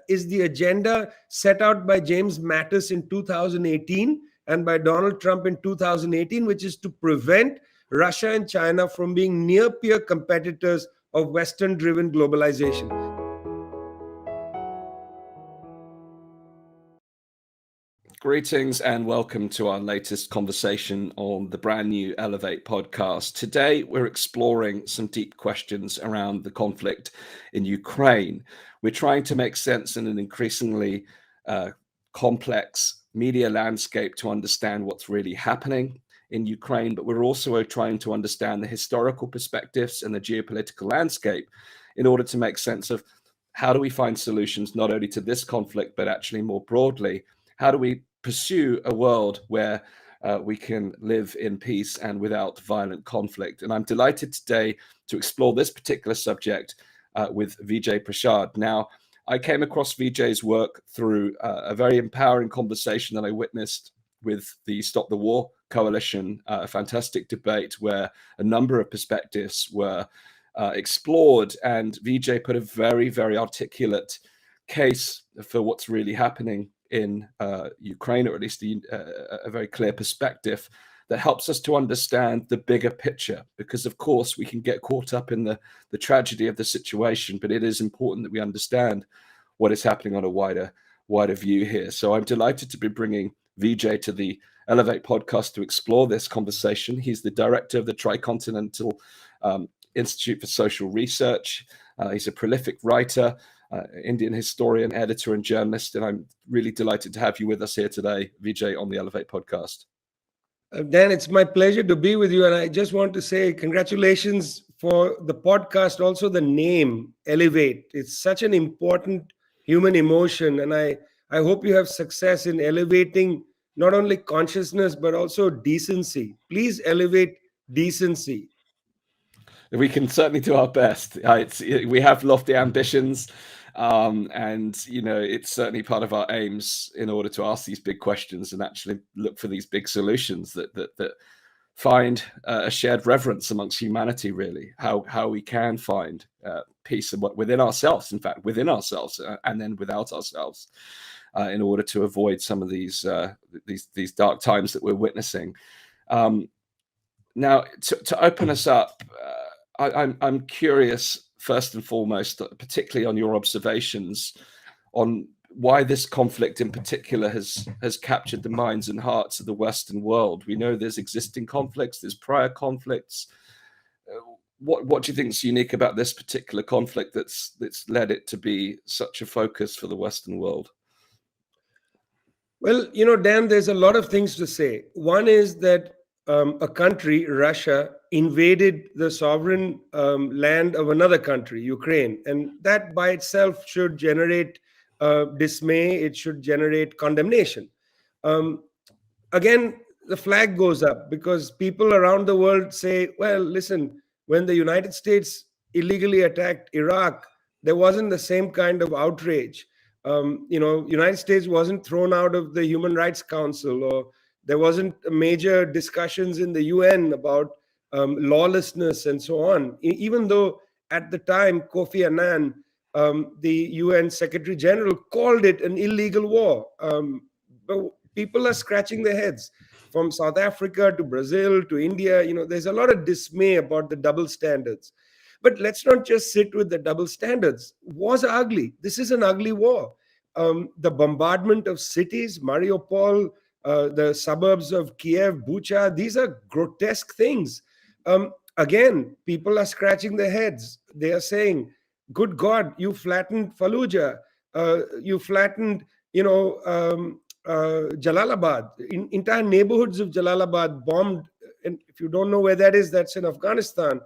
is the agenda set out by James Mattis in 2018 and by Donald Trump in 2018, which is to prevent Russia and China from being near peer competitors of Western driven globalization. Greetings and welcome to our latest conversation on the brand new Elevate podcast. Today, we're exploring some deep questions around the conflict in Ukraine. We're trying to make sense in an increasingly complex media landscape to understand what's really happening in Ukraine, but we're also trying to understand the historical perspectives and the geopolitical landscape in order to make sense of how do we find solutions not only to this conflict, but actually more broadly, how do we pursue a world where we can live in peace and without violent conflict. And I'm delighted today to explore this particular subject with Vijay Prashad. Now, I came across Vijay's work through a very empowering conversation that I witnessed with the Stop the War Coalition, a fantastic debate where a number of perspectives were explored, and Vijay put a very, very articulate case for what's really happening in Ukraine, or at least a very clear perspective that helps us to understand the bigger picture. Because, of course, we can get caught up in the tragedy of the situation, but it is important that we understand what is happening on a wider view here. So I'm delighted to be bringing Vijay to the Elevate podcast to explore this conversation. He's the director of the Tricontinental Institute for Social Research. He's a prolific writer, Indian historian, editor, and journalist. And I'm really delighted to have you with us here today, Vijay, on the Elevate podcast. Dan, it's my pleasure to be with you. And I just want to say congratulations for the podcast, also the name, Elevate. It's such an important human emotion. And I hope you have success in elevating not only consciousness, but also decency. Please elevate decency. We can certainly do our best. We have lofty ambitions. And, it's certainly part of our aims in order to ask these big questions and actually look for these big solutions that find a shared reverence amongst humanity, really, how we can find peace within ourselves, in fact, within ourselves, and then without ourselves, in order to avoid some of these dark times that we're witnessing. Now, to open us up, I'm curious, first and foremost, particularly on your observations on why this conflict in particular has captured the minds and hearts of the Western world. We know there's existing conflicts, there's prior conflicts. What do you think is unique about this particular conflict that's led it to be such a focus for the Western world? Well, Dan, there's a lot of things to say. One is that a country, Russia, invaded the sovereign land of another country, Ukraine. And that by itself should generate dismay. It should generate condemnation. Again, the flag goes up because people around the world say, well, listen, when the United States illegally attacked Iraq, there wasn't the same kind of outrage. United States wasn't thrown out of the Human Rights Council, or there wasn't major discussions in the UN about lawlessness and so on. Even though at the time, Kofi Annan, the UN Secretary General, called it an illegal war. But people are scratching their heads. From South Africa to Brazil to India, there's a lot of dismay about the double standards. But let's not just sit with the double standards. Wars are ugly. This is an ugly war. The bombardment of cities, Mariupol, the suburbs of Kiev, Bucha, these are grotesque things. Again, people are scratching their heads. They are saying, good God, you flattened Fallujah. You flattened, Jalalabad. Entire neighborhoods of Jalalabad bombed. And if you don't know where that is, that's in Afghanistan.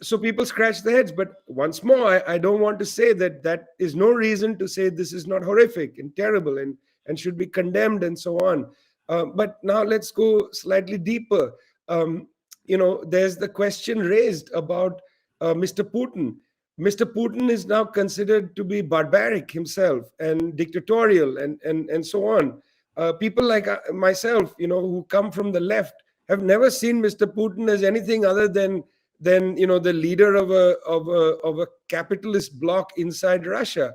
So people scratch their heads. But once more, I don't want to say that is no reason to say this is not horrific and terrible and should be condemned and so on. But now let's go slightly deeper. There's the question raised about Mr. Putin. Mr. Putin is now considered to be barbaric himself and dictatorial and so on. People like myself, who come from the left, have never seen Mr. Putin as anything other than the leader of a capitalist bloc inside Russia.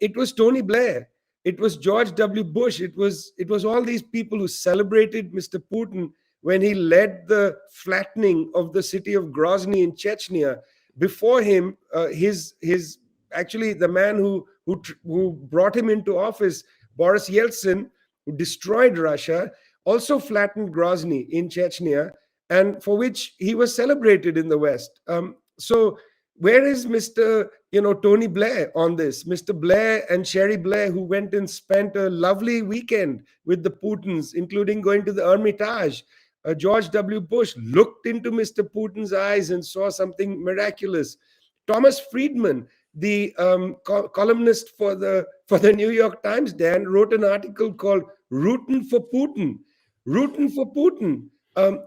It was Tony Blair. It was George W. Bush. It was all these people who celebrated Mr. Putin when he led the flattening of the city of Grozny in Chechnya. Before him, his actually the man who brought him into office, Boris Yeltsin, who destroyed Russia, also flattened Grozny in Chechnya, and for which he was celebrated in the West. So where is Mr. Tony Blair on this? Mr. Blair and Sherry Blair, who went and spent a lovely weekend with the Putins, including going to the Hermitage. George W. Bush looked into Mr. Putin's eyes and saw something miraculous. Thomas Friedman, the columnist for the New York Times, Dan, wrote an article called "Rootin' for Putin." Rootin' for Putin.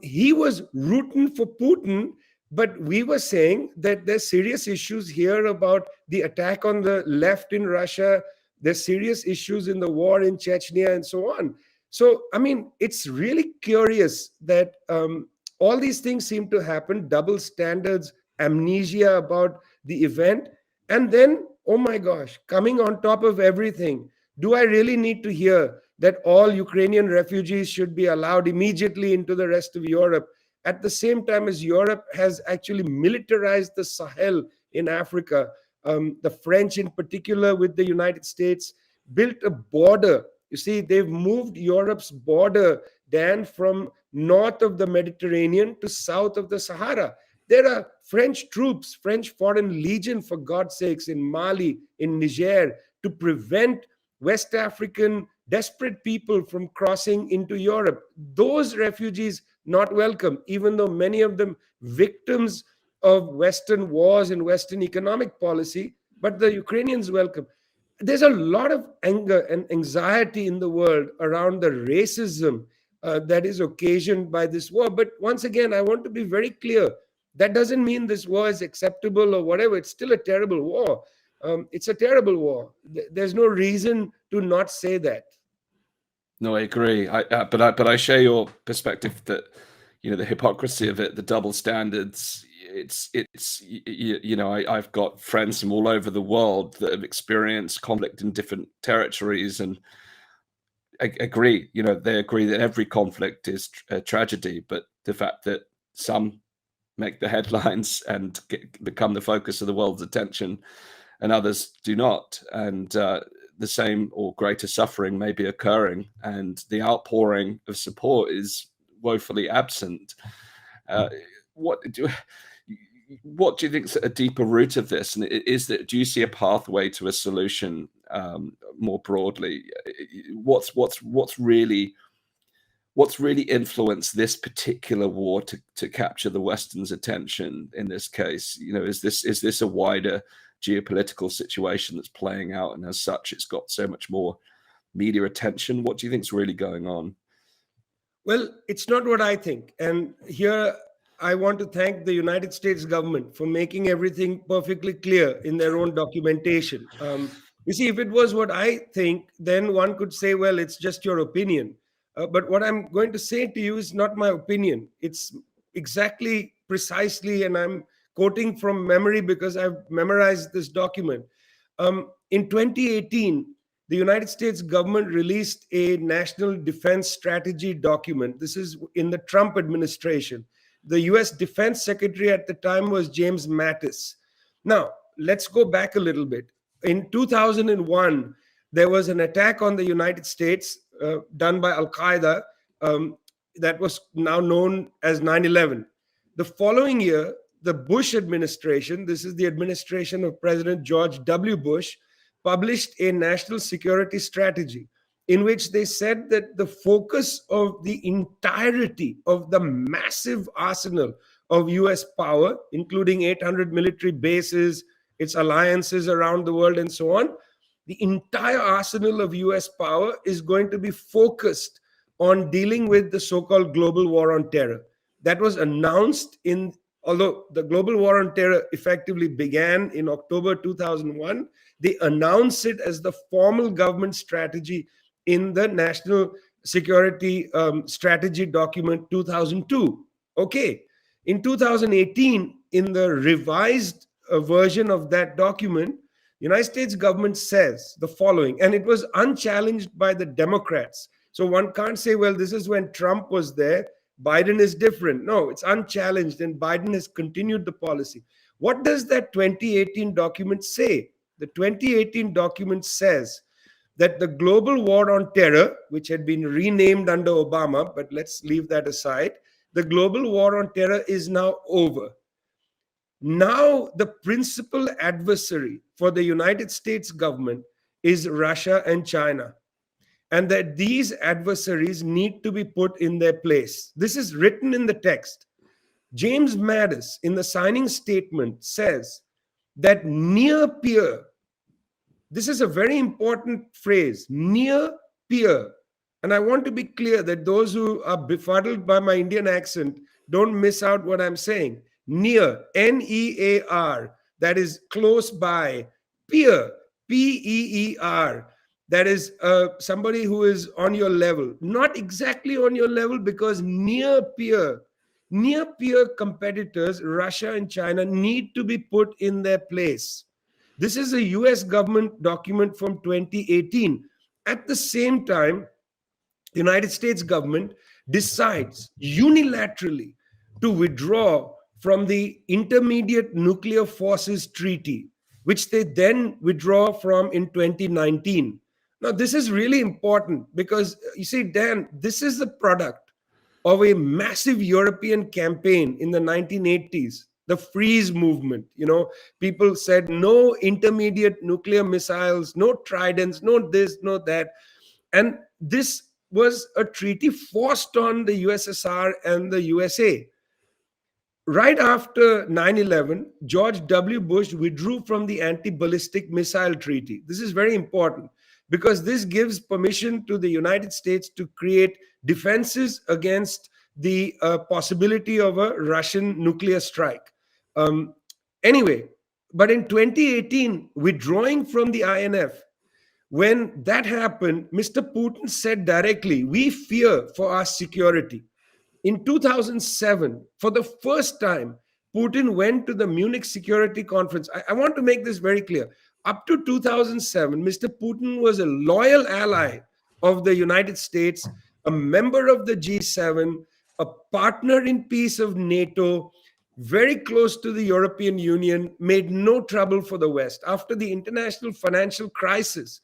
He was rooting for Putin, but we were saying that there's serious issues here about the attack on the left in Russia. There's serious issues in the war in Chechnya and so on. So, I mean, it's really curious that all these things seem to happen, double standards, amnesia about the event. And then, oh my gosh, coming on top of everything, do I really need to hear that all Ukrainian refugees should be allowed immediately into the rest of Europe, at the same time as Europe has actually militarized the Sahel in Africa? The French, in particular, with the United States, built a border. You see, they've moved Europe's border, Dan, from north of the Mediterranean to south of the Sahara. There are French troops, French Foreign Legion, for God's sakes, in Mali, in Niger, to prevent West African desperate people from crossing into Europe. Those refugees not welcome, even though many of them victims of Western wars and Western economic policy, but the Ukrainians welcome. There's a lot of anger and anxiety in the world around the racism that is occasioned by this war. But once again, I want to be very clear. That doesn't mean this war is acceptable or whatever. It's still a terrible war. It's a terrible war. There's no reason to not say that. No, I agree. But I share your perspective that the hypocrisy of it, the double standards. I've got friends from all over the world that have experienced conflict in different territories, and I agree. They agree that every conflict is a tragedy, but the fact that some make the headlines and become the focus of the world's attention, and others do not, and the same or greater suffering may be occurring, and the outpouring of support is woefully absent. What do you think is a deeper root of this? And do you see a pathway to a solution more broadly? What's really influenced this particular war to capture the Western's attention in this case? Is this a wider geopolitical situation that's playing out, and as such it's got so much more media attention? What do you think is really going on? Well, it's not what I think. And here I want to thank the United States government for making everything perfectly clear in their own documentation. You see, if it was what I think, then one could say, well, it's just your opinion. But what I'm going to say to you is not my opinion. It's exactly, precisely, and I'm quoting from memory because I've memorized this document. In 2018, the United States government released a national defense strategy document. This is in the Trump administration. The US Defense Secretary at the time was James Mattis. Now, let's go back a little bit. In 2001, there was an attack on the United States done by Al-Qaeda that was now known as 9/11. The following year, the Bush administration, this is the administration of President George W. Bush, published a national security strategy in which they said that the focus of the entirety of the massive arsenal of US power, including 800 military bases, its alliances around the world, and so on, the entire arsenal of US power is going to be focused on dealing with the so-called global war on terror. That was announced although the global war on terror effectively began in October 2001, they announced it as the formal government strategy in the National Security Strategy Document 2002. Okay, in 2018, in the revised version of that document, United States government says the following, and it was unchallenged by the Democrats. So one can't say, well, this is when Trump was there, Biden is different. No, it's unchallenged, and Biden has continued the policy. What does that 2018 document say? The 2018 document says that the global war on terror, which had been renamed under Obama, but let's leave that aside, the global war on terror is now over. Now, the principal adversary for the United States government is Russia and China, and that these adversaries need to be put in their place. This is written in the text. James Mattis, in the signing statement, says that near peer, this is a very important phrase, near peer. And I want to be clear that those who are befuddled by my Indian accent don't miss out what I'm saying. Near, N-E-A-R, that is close by. Peer, P-E-E-R, that is somebody who is on your level. Not exactly on your level, because near peer competitors, Russia and China, need to be put in their place. This is a US government document from 2018. At the same time, United States government decides unilaterally to withdraw from the Intermediate Nuclear Forces Treaty, which they then withdraw from in 2019. Now, this is really important because, you see, Dan, this is the product of a massive European campaign in the 1980s, the freeze movement. People said no intermediate nuclear missiles, no tridents, no this, no that. And this was a treaty forced on the USSR and the USA. Right after 9/11, George W. Bush withdrew from the anti-ballistic missile treaty. This is very important because this gives permission to the United States to create defenses against the possibility of a Russian nuclear strike. Anyway, but in 2018, withdrawing from the INF, when that happened, Mr. Putin said directly, we fear for our security. In 2007, for the first time, Putin went to the Munich Security Conference. I want to make this very clear. Up to 2007, Mr. Putin was a loyal ally of the United States, a member of the G7, a partner in peace of NATO, very close to the European Union, made no trouble for the West. After the international financial crisis,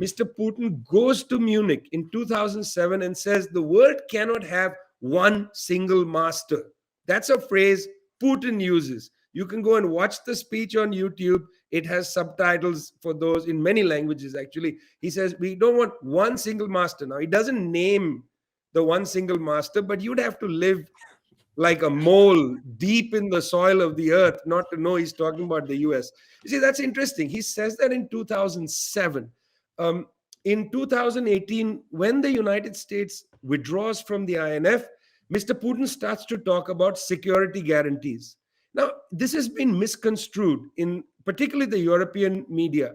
Mr. Putin goes to Munich in 2007 and says the world cannot have one single master. That's a phrase Putin uses. You can go and watch the speech on YouTube. It has subtitles for those in many languages, actually. He says, we don't want one single master. Now, he doesn't name the one single master, but you'd have to live like a mole deep in the soil of the earth not to know he's talking about the US. You see, that's interesting. He says that in 2007. In 2018, when the United States withdraws from the INF, Mr. Putin starts to talk about security guarantees. Now, this has been misconstrued in particularly the European media.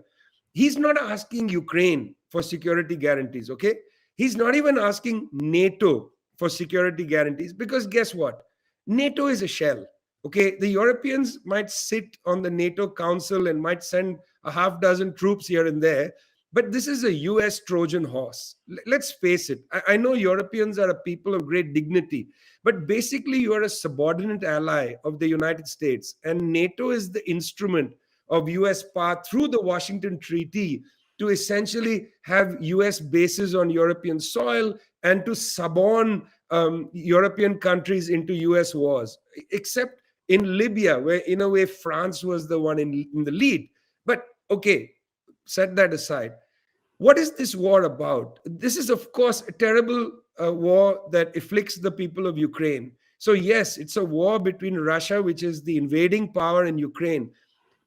He's not asking Ukraine for security guarantees, okay? He's not even asking NATO for security guarantees because guess what? NATO is a shell, okay? The Europeans might sit on the NATO Council and might send a half dozen troops here and there, but this is a US Trojan horse. Let's face it. I know Europeans are a people of great dignity, but basically you are a subordinate ally of the United States, and NATO is the instrument of US power through the Washington Treaty to essentially have US bases on European soil and to suborn European countries into US wars, except in Libya, where in a way France was the one in the lead. But okay, set that aside. What is this war about? This is, of course, a terrible war that afflicts the people of Ukraine. So yes, it's a war between Russia, which is the invading power in Ukraine.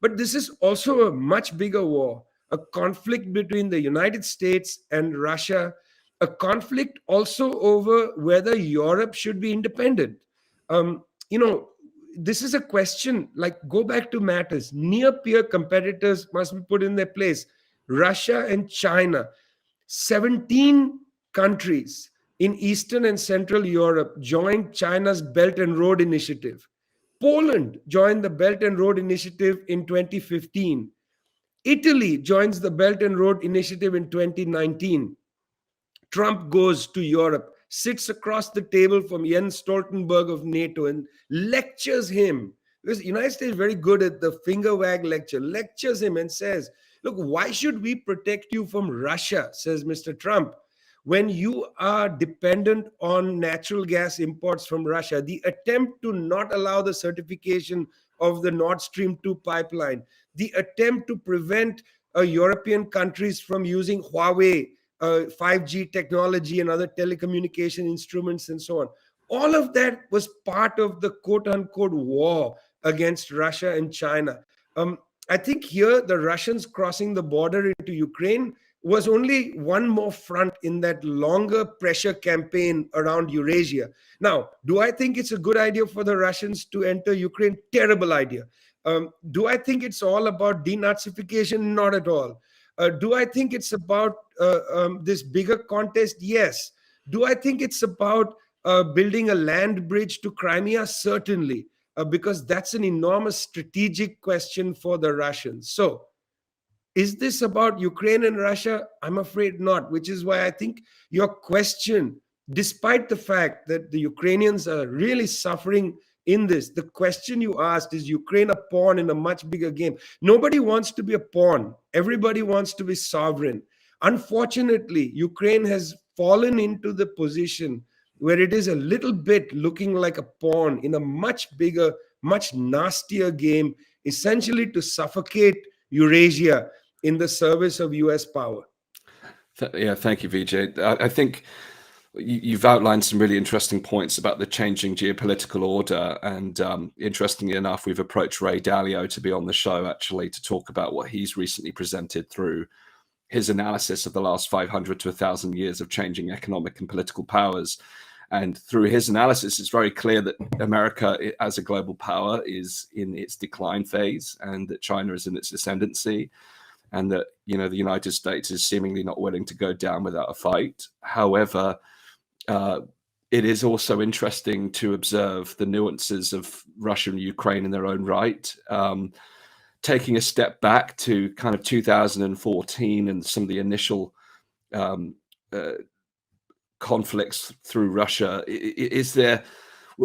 But this is also a much bigger war, a conflict between the United States and Russia, a conflict also over whether Europe should be independent. This is a question, like, go back to matters. Near peer competitors must be put in their place. Russia and China, 17 countries in Eastern and Central Europe joined China's Belt and Road Initiative. Poland joined the Belt and Road Initiative in 2015. Italy joins the Belt and Road Initiative in 2019. Trump goes to Europe, sits across the table from Jens Stoltenberg of NATO and lectures him. Because the United States is very good at the finger wag lecture, lectures him and says, look, why should we protect you from Russia, says Mr. Trump, when you are dependent on natural gas imports from Russia? The attempt to not allow the certification of the Nord Stream 2 pipeline, the attempt to prevent European countries from using Huawei 5G technology and other telecommunication instruments and so on. All of that was part of the quote unquote war against Russia and China. I think here the Russians crossing the border into Ukraine was only one more front in that longer pressure campaign around Eurasia. Now, do I think it's a good idea for the Russians to enter Ukraine? Terrible idea. Do I think it's all about denazification? Not at all. Do I think it's about this bigger contest? Yes. Do I think it's about building a land bridge to Crimea? Certainly, because that's an enormous strategic question for the Russians. So, is this about Ukraine and Russia? I'm afraid not, which is why I think your question, despite the fact that the Ukrainians are really suffering in this, the question you asked, is Ukraine a pawn in a much bigger game? Nobody wants to be a pawn. Everybody wants to be sovereign. Unfortunately, Ukraine has fallen into the position where it is a little bit looking like a pawn in a much bigger, much nastier game, essentially to suffocate Eurasia in the service of US power. Yeah, thank you, Vijay. I think you've outlined some really interesting points about the changing geopolitical order. And interestingly enough, we've approached Ray Dalio to be on the show, actually, to talk about what he's recently presented through his analysis of the last 500 to 1,000 years of changing economic and political powers. And through his analysis, it's very clear that America as a global power is in its decline phase and that China is in its ascendancy, and that, you know, the United States is seemingly not willing to go down without a fight. However, it is also interesting to observe the nuances of Russia and Ukraine in their own right. Taking a step back to kind of 2014 and some of the initial conflicts through Russia,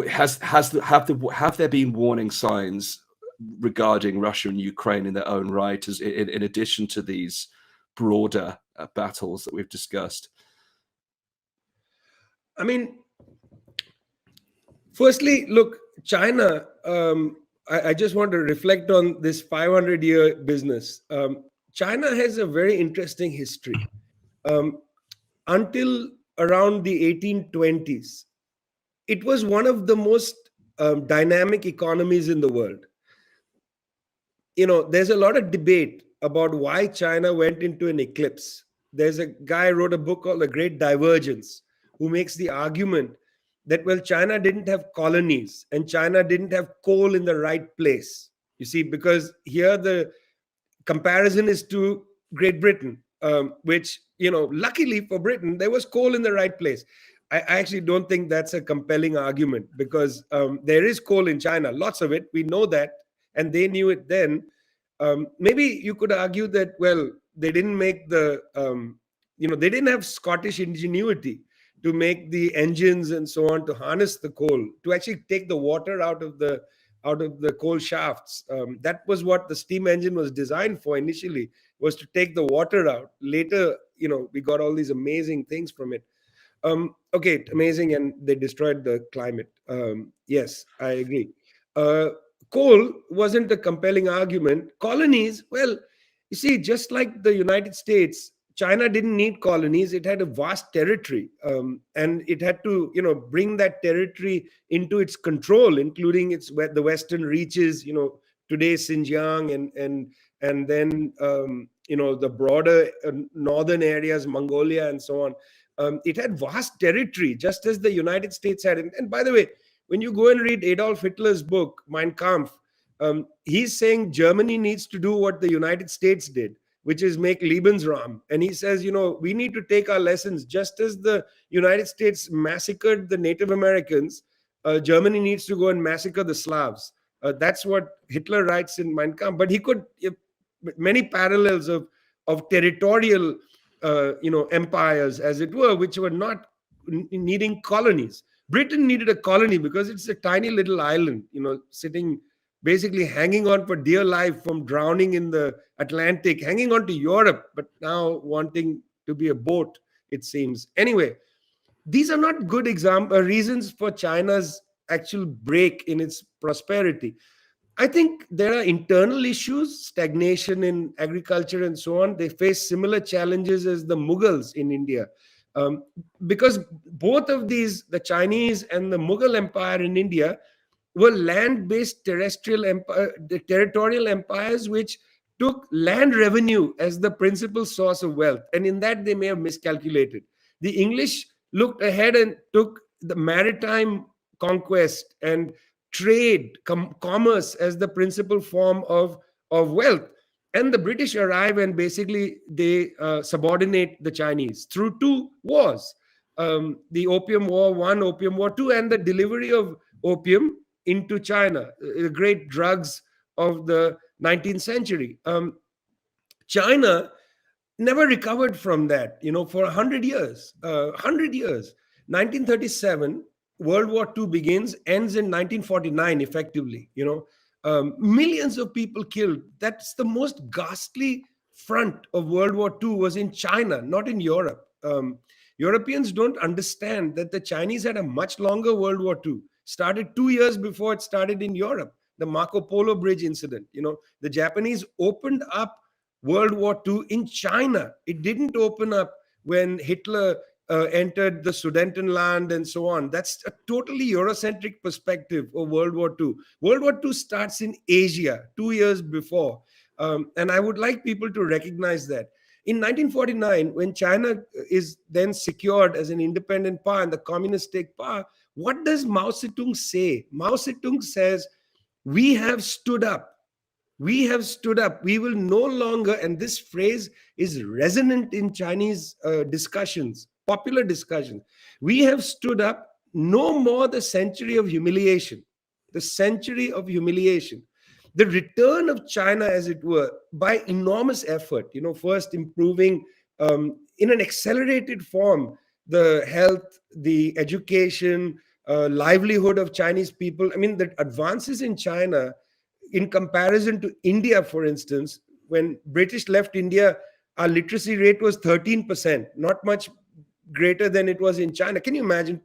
have there been warning signs regarding Russia and Ukraine in their own right, as in addition to these broader battles that we've discussed? I mean, firstly, look, China, I just want to reflect on this 500-year business. China has a very interesting history. Until around the 1820s, it was one of the most dynamic economies in the world. You know, there's a lot of debate about why China went into an eclipse. There's a guy who wrote a book called The Great Divergence, who makes the argument that, well, China didn't have colonies and China didn't have coal in the right place. You see, because here the comparison is to Great Britain, which, you know, luckily for Britain, there was coal in the right place. I actually don't think that's a compelling argument, because there is coal in China, lots of it. We know that, and they knew it then. Maybe you could argue that, well, they didn't make the, they didn't have Scottish ingenuity to make the engines and so on to harness the coal, to actually take the water out of the coal shafts. That was what the steam engine was designed for initially, was to take the water out. Later, we got all these amazing things from it. Okay, amazing, and they destroyed the climate. Yes, I agree. Coal wasn't a compelling argument. Colonies, well, you see, just like the United States, China didn't need colonies. It had a vast territory, and it had to, bring that territory into its control, including the western reaches, today's Xinjiang, and then the broader northern areas, Mongolia, and so on. It had vast territory, just as the United States had. And by the way, when you go and read Adolf Hitler's book, Mein Kampf, he's saying Germany needs to do what the United States did, which is make Lebensraum. And he says, we need to take our lessons. Just as the United States massacred the Native Americans, Germany needs to go and massacre the Slavs. That's what Hitler writes in Mein Kampf. But he could many parallels of territorial, empires, as it were, which were not needing colonies. Britain needed a colony because it's a tiny little island, sitting basically hanging on for dear life from drowning in the Atlantic, hanging on to Europe, but now wanting to be a boat, it seems. Anyway, these are not good reasons for China's actual break in its prosperity. I think there are internal issues, stagnation in agriculture and so on. They face similar challenges as the Mughals in India. Um, because both of these, the Chinese and the Mughal Empire in India, were land-based territorial empires which took land revenue as the principal source of wealth. And in that, they may have miscalculated. The English looked ahead and took the maritime conquest and trade, commerce as the principal form of wealth. And the British arrive and basically they subordinate the Chinese through two wars. The Opium War 1, Opium War 2, and the delivery of opium into China, the great drugs of the 19th century. China never recovered from that, for 100 years. 100 years. 1937, World War II begins, ends in 1949, effectively. Millions of people killed. That's the most ghastly front of World War II was in China, not in Europe. Europeans don't understand that the Chinese had a much longer World War II. Started 2 years before it started in Europe. The Marco Polo Bridge incident. The Japanese opened up World War II in China. It didn't open up when Hitler entered the Sudetenland and so on. That's a totally Eurocentric perspective of World War II. World War II starts in Asia 2 years before. And I would like people to recognize that. In 1949, when China is then secured as an independent power and the communists take power, what does Mao Zedong say? Mao Zedong says, we have stood up. We have stood up. We will no longer, and this phrase is resonant in Chinese discussions, popular discussions. We have stood up, no more the century of humiliation. The century of humiliation. The return of China, as it were, by enormous effort, first improving in an accelerated form the health, the education, livelihood of Chinese people. I mean, the advances in China in comparison to India, for instance, when British left India, our literacy rate was 13%, not much greater than it was in China. Can you imagine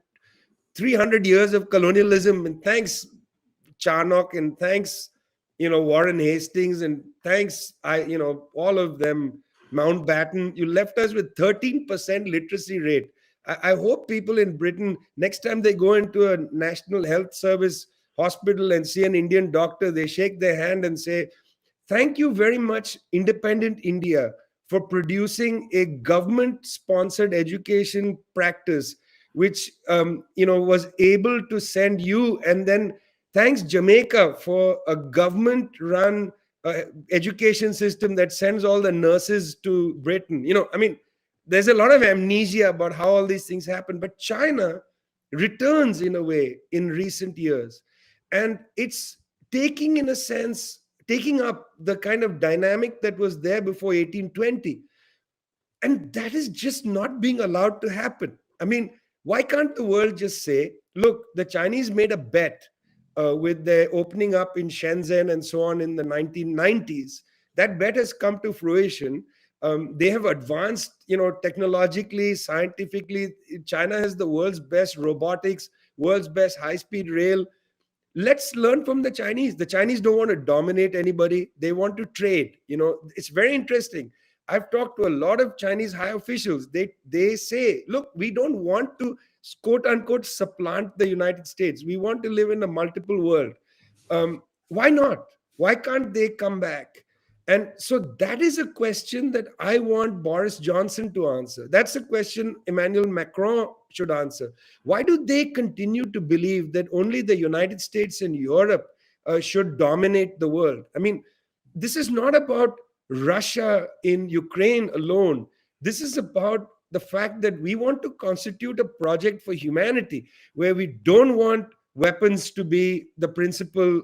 300 years of colonialism? And thanks, Charnock, and thanks, Warren Hastings, and thanks, all of them, Mountbatten, you left us with 13% literacy rate. I hope people in Britain, next time they go into a National Health Service hospital and see an Indian doctor, they shake their hand and say, thank you very much, independent India, for producing a government-sponsored education practice, which, was able to send you, and then thanks Jamaica for a government-run education system that sends all the nurses to Britain. There's a lot of amnesia about how all these things happen, but China returns in a way in recent years. And it's taking up the kind of dynamic that was there before 1820. And that is just not being allowed to happen. Why can't the world just say, look, the Chinese made a bet with their opening up in Shenzhen and so on in the 1990s. That bet has come to fruition. They have advanced, technologically, scientifically. China has the world's best robotics, world's best high-speed rail. Let's learn from the Chinese. The Chinese don't want to dominate anybody. They want to trade. It's very interesting. I've talked to a lot of Chinese high officials. They say, look, we don't want to, quote unquote, supplant the United States. We want to live in a multiple world. Why not? Why can't they come back? And so that is a question that I want Boris Johnson to answer. That's a question Emmanuel Macron should answer. Why do they continue to believe that only the United States and Europe should dominate the world? This is not about Russia in Ukraine alone. This is about the fact that we want to constitute a project for humanity where we don't want weapons to be the principal,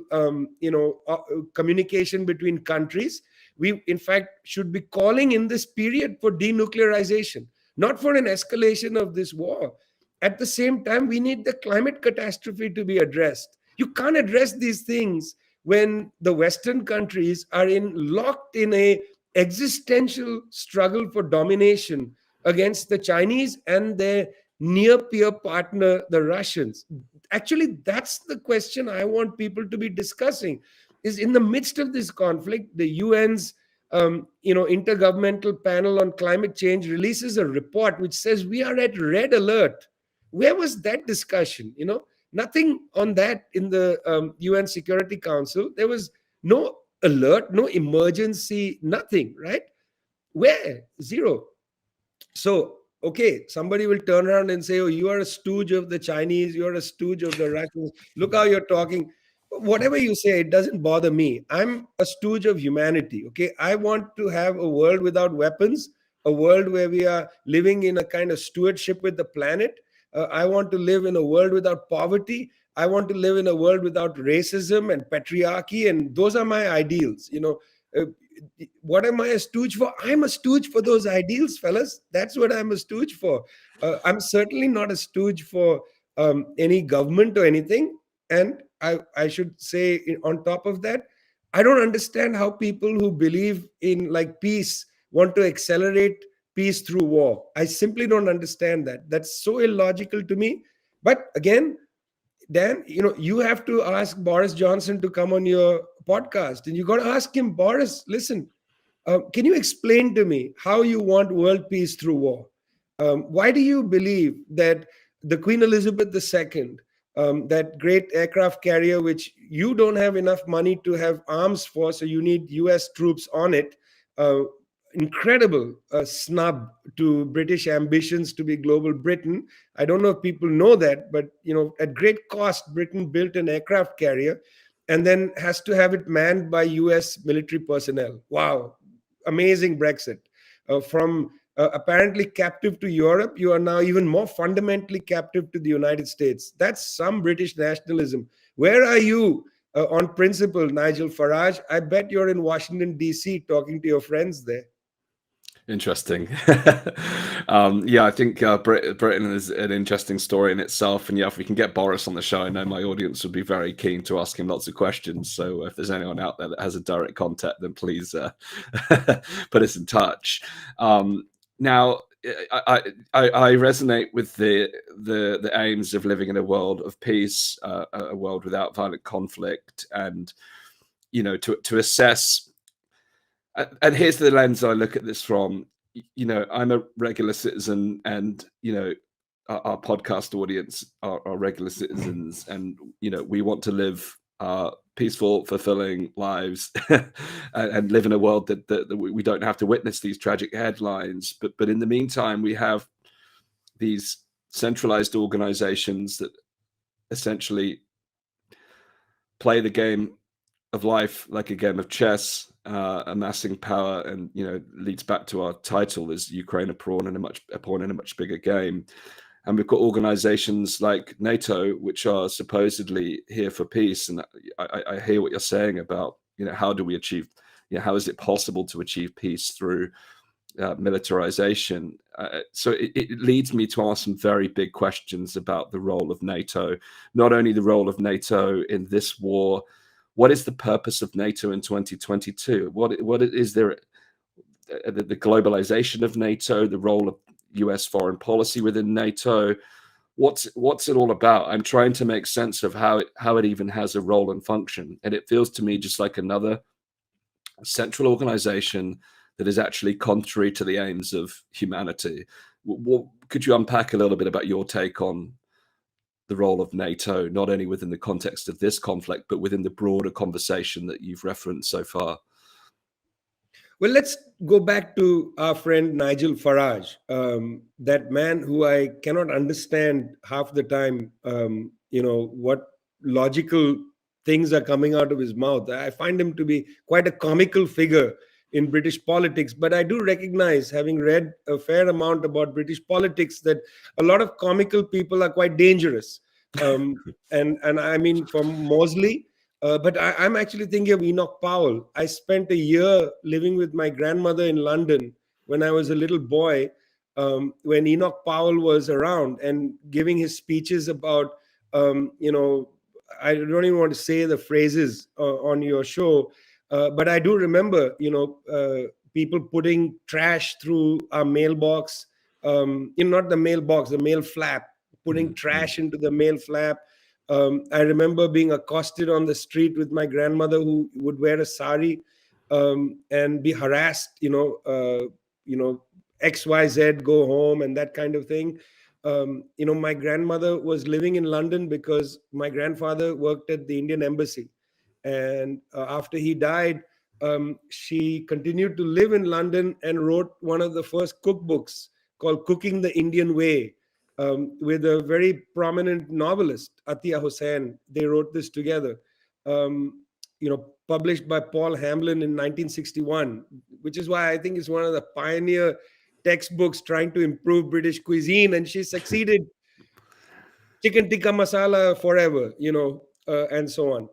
communication between countries. We, in fact, should be calling in this period for denuclearization, not for an escalation of this war. At the same time, we need the climate catastrophe to be addressed. You can't address these things when the Western countries are locked in a existential struggle for domination against the Chinese and their near peer partner, the Russians. Actually, that's the question I want people to be discussing. Is in the midst of this conflict, the UN's intergovernmental panel on climate change releases a report which says we are at red alert. Where was that discussion? Nothing on that in the UN Security Council. There was no alert, no emergency, nothing, right? Where? Zero. So, okay, somebody will turn around and say, oh, you are a stooge of the Chinese, you're a stooge of the Russians. Look how you're talking. Whatever you say, it doesn't bother me. I'm a stooge of humanity, okay? I want to have a world without weapons, a world where we are living in a kind of stewardship with the planet. I want to live in a world without poverty. I want to live in a world without racism and patriarchy, and those are my ideals. What am I a stooge for? I'm a stooge for those ideals, fellas. That's what I'm a stooge for. I'm certainly not a stooge for any government or anything. And I should say, on top of that, I don't understand how people who believe in like peace want to accelerate peace through war. I simply don't understand that. That's so illogical to me. But again, Dan, you have to ask Boris Johnson to come on your podcast, and you got to ask him, Boris, listen, can you explain to me how you want world peace through war? Why do you believe that the Queen Elizabeth II, that great aircraft carrier, which you don't have enough money to have arms for, so you need US troops on it, incredible snub to British ambitions to be global Britain. I don't know if people know that, but at great cost, Britain built an aircraft carrier and then has to have it manned by US military personnel. Wow, amazing Brexit. From apparently captive to Europe, you are now even more fundamentally captive to the United States. That's some British nationalism. Where are you on principle, Nigel Farage? I bet you're in Washington, D.C. talking to your friends there. Interesting. Yeah, I think Britain is an interesting story in itself. And yeah, if we can get Boris on the show, I know my audience would be very keen to ask him lots of questions. So if there's anyone out there that has a direct contact, then please put us in touch. Now, I resonate with the aims of living in a world of peace, a world without violent conflict, and to assess. And here's the lens I look at this from. I'm a regular citizen, and our podcast audience are regular citizens, and we want to live peaceful, fulfilling lives and live in a world that we don't have to witness these tragic headlines. But in the meantime, we have these centralized organizations that essentially play the game of life like a game of chess, amassing power, and leads back to our title: is Ukraine a pawn in a much bigger game? And we've got organizations like NATO, which are supposedly here for peace. And I hear what you're saying about how do we achieve, how is it possible to achieve peace through militarization? So it leads me to ask some very big questions about the role of NATO. Not only the role of NATO in this war. What is the purpose of NATO in 2022? What is there? The globalization of NATO, the role of US foreign policy within NATO. What's it all about? I'm trying to make sense of how it even has a role and function, and it feels to me just like another central organization that is actually contrary to the aims of humanity. Could you unpack a little bit about your take on the role of NATO, not only within the context of this conflict, but within the broader conversation that you've referenced so far? Well, let's go back to our friend Nigel Farage, that man who I cannot understand half the time, what logical things are coming out of his mouth. I find him to be quite a comical figure in British politics, but I do recognize, having read a fair amount about British politics, that a lot of comical people are quite dangerous. And I mean, from Mosley But I'm actually thinking of Enoch Powell. I spent a year living with my grandmother in London when I was a little boy, when Enoch Powell was around and giving his speeches about, you know, I don't even want to say the phrases on your show, but I do remember, people putting trash through our mailbox, not the mailbox, the mail flap, putting trash into the mail flap. I remember being accosted on the street with my grandmother, who would wear a sari, and be harassed, XYZ, go home, and that kind of thing. My grandmother was living in London because my grandfather worked at the Indian embassy. And after he died, she continued to live in London and wrote one of the first cookbooks called Cooking the Indian Way, with a very prominent novelist, Atiya Hussain. They wrote this together, published by Paul Hamlin in 1961, which is why I think it's one of the pioneer textbooks trying to improve British cuisine. And she succeeded. Chicken tikka masala forever, and so on.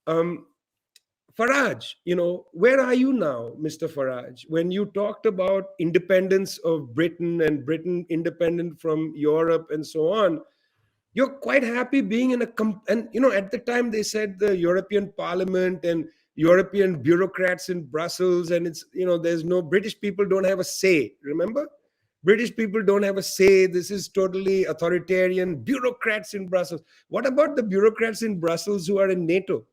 Um, Faraj, where are you now, Mr. Faraj? When you talked about independence of Britain and Britain independent from Europe and so on, you're quite happy being in and at the time they said the European Parliament and European bureaucrats in Brussels, and it's, there's no British people don't have a say. Remember? British people don't have a say. This is totally authoritarian. Bureaucrats in Brussels. What about the bureaucrats in Brussels who are in NATO?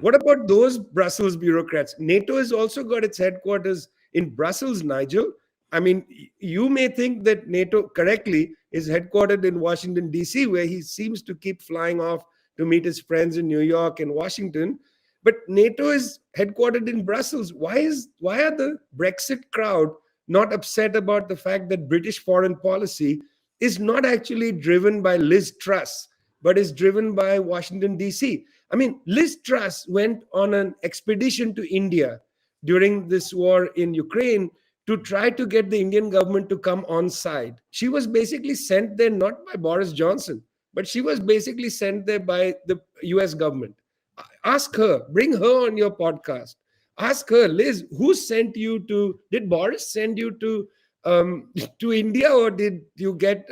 What about those Brussels bureaucrats? NATO has also got its headquarters in Brussels, Nigel. I mean, you may think that NATO correctly is headquartered in Washington, D.C., where he seems to keep flying off to meet his friends in New York and Washington. But NATO is headquartered in Brussels. Why are the Brexit crowd not upset about the fact that British foreign policy is not actually driven by Liz Truss, but is driven by Washington, D.C.? I mean, Liz Truss went on an expedition to India during this war in Ukraine to try to get the Indian government to come on side. She was basically sent there not by Boris Johnson, but she was basically sent there by the US government. Ask her, bring her on your podcast. Ask her, Liz, who sent you to, did Boris send you to India, or did you get